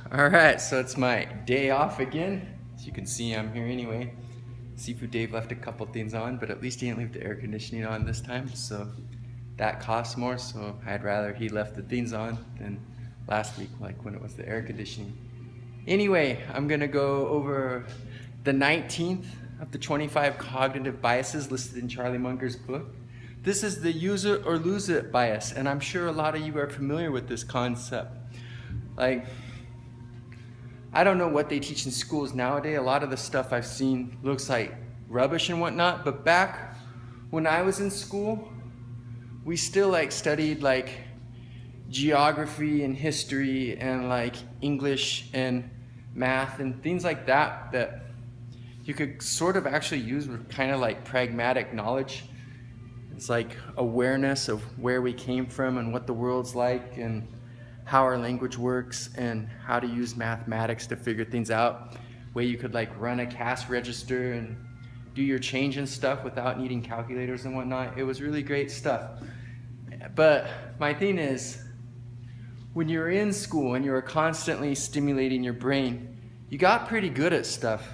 Alright, so it's my day off again. As you can see, I'm here anyway. Seafood Dave left a couple things on, but at least he didn't leave the air conditioning on this time, so that costs more, so I'd rather he left the things on than last week, like when it was the air conditioning. Anyway, I'm gonna go over the 19th of the 25 cognitive biases listed in Charlie Munger's book. This is the use it or lose it bias, and I'm sure a lot of you are familiar with this concept. Like, I don't know what they teach in schools nowadays. A lot of the stuff I've seen looks like rubbish and whatnot, but back when I was in school, we still studied geography and history and English and math and things like that that you could sort of actually use with kind of pragmatic knowledge. It's like awareness of where we came from and what the world's like and how our language works and how to use mathematics to figure things out. Way you could run a cash register and do your change and stuff without needing calculators and whatnot. It was really great stuff. But my thing is, when you're in school and you were constantly stimulating your brain, you got pretty good at stuff.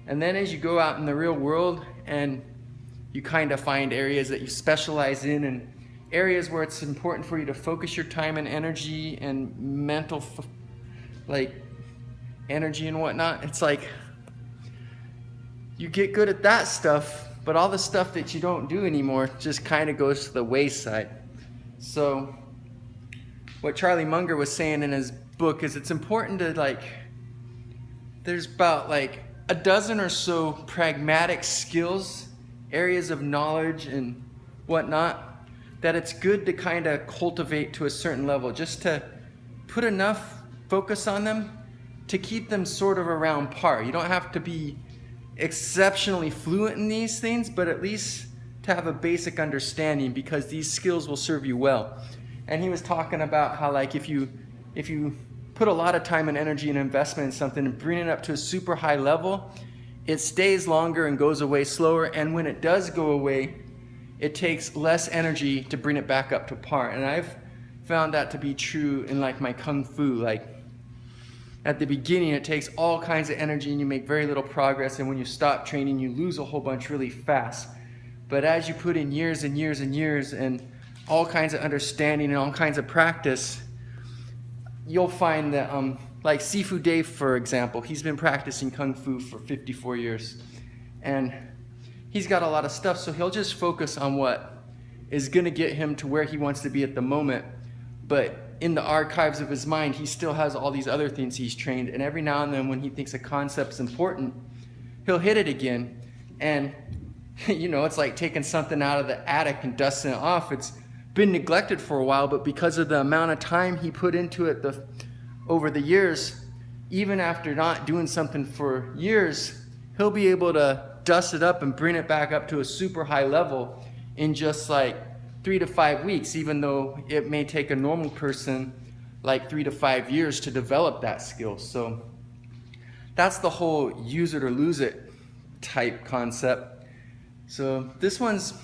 And then as you go out in the real world and you kind of find areas that you specialize in and areas where it's important for you to focus your time and energy and mental energy and whatnot, it's you get good at that stuff, but all the stuff that you don't do anymore just kind of goes to the wayside. So what Charlie Munger was saying in his book is it's important to there's about a dozen or so pragmatic skills, areas of knowledge and whatnot, that it's good to kind of cultivate to a certain level, just to put enough focus on them to keep them sort of around par. You don't have to be exceptionally fluent in these things, but at least to have a basic understanding, because these skills will serve you well. And he was talking about how if you put a lot of time and energy and investment in something and bring it up to a super high level, it stays longer and goes away slower, and when it does go away, it takes less energy to bring it back up to par. And I've found that to be true in my Kung Fu. At the beginning, it takes all kinds of energy and you make very little progress, and when you stop training, you lose a whole bunch really fast. But as you put in years and years and years and all kinds of understanding and all kinds of practice, you'll find that, Seafood Dave, for example, he's been practicing Kung Fu for 54 years. And he's got a lot of stuff, so he'll just focus on what is going to get him to where he wants to be at the moment. But in the archives of his mind, he still has all these other things he's trained. And every now and then when he thinks a concept's important, he'll hit it again. And, it's like taking something out of the attic and dusting it off. It's been neglected for a while, but because of the amount of time he put into it over the years, even after not doing something for years, he'll be able to dust it up and bring it back up to a super high level in just 3 to 5 weeks, even though it may take a normal person 3 to 5 years to develop that skill. So that's the whole use it or lose it type concept. So this one's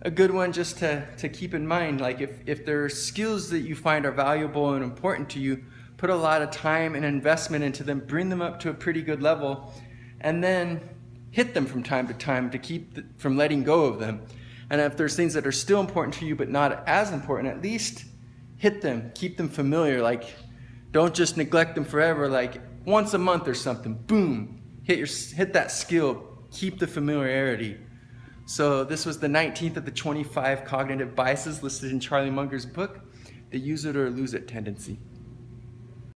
a good one just to keep in mind. If there are skills that you find are valuable and important to you, put a lot of time and investment into them, bring them up to a pretty good level, and then hit them from time to time to keep from letting go of them. And if there's things that are still important to you but not as important, at least hit them, keep them familiar. Don't just neglect them forever. Once a month or something, boom, hit that skill, keep the familiarity. So this was the 19th of the 25 cognitive biases listed in Charlie Munger's book, The Use It or Lose It Tendency.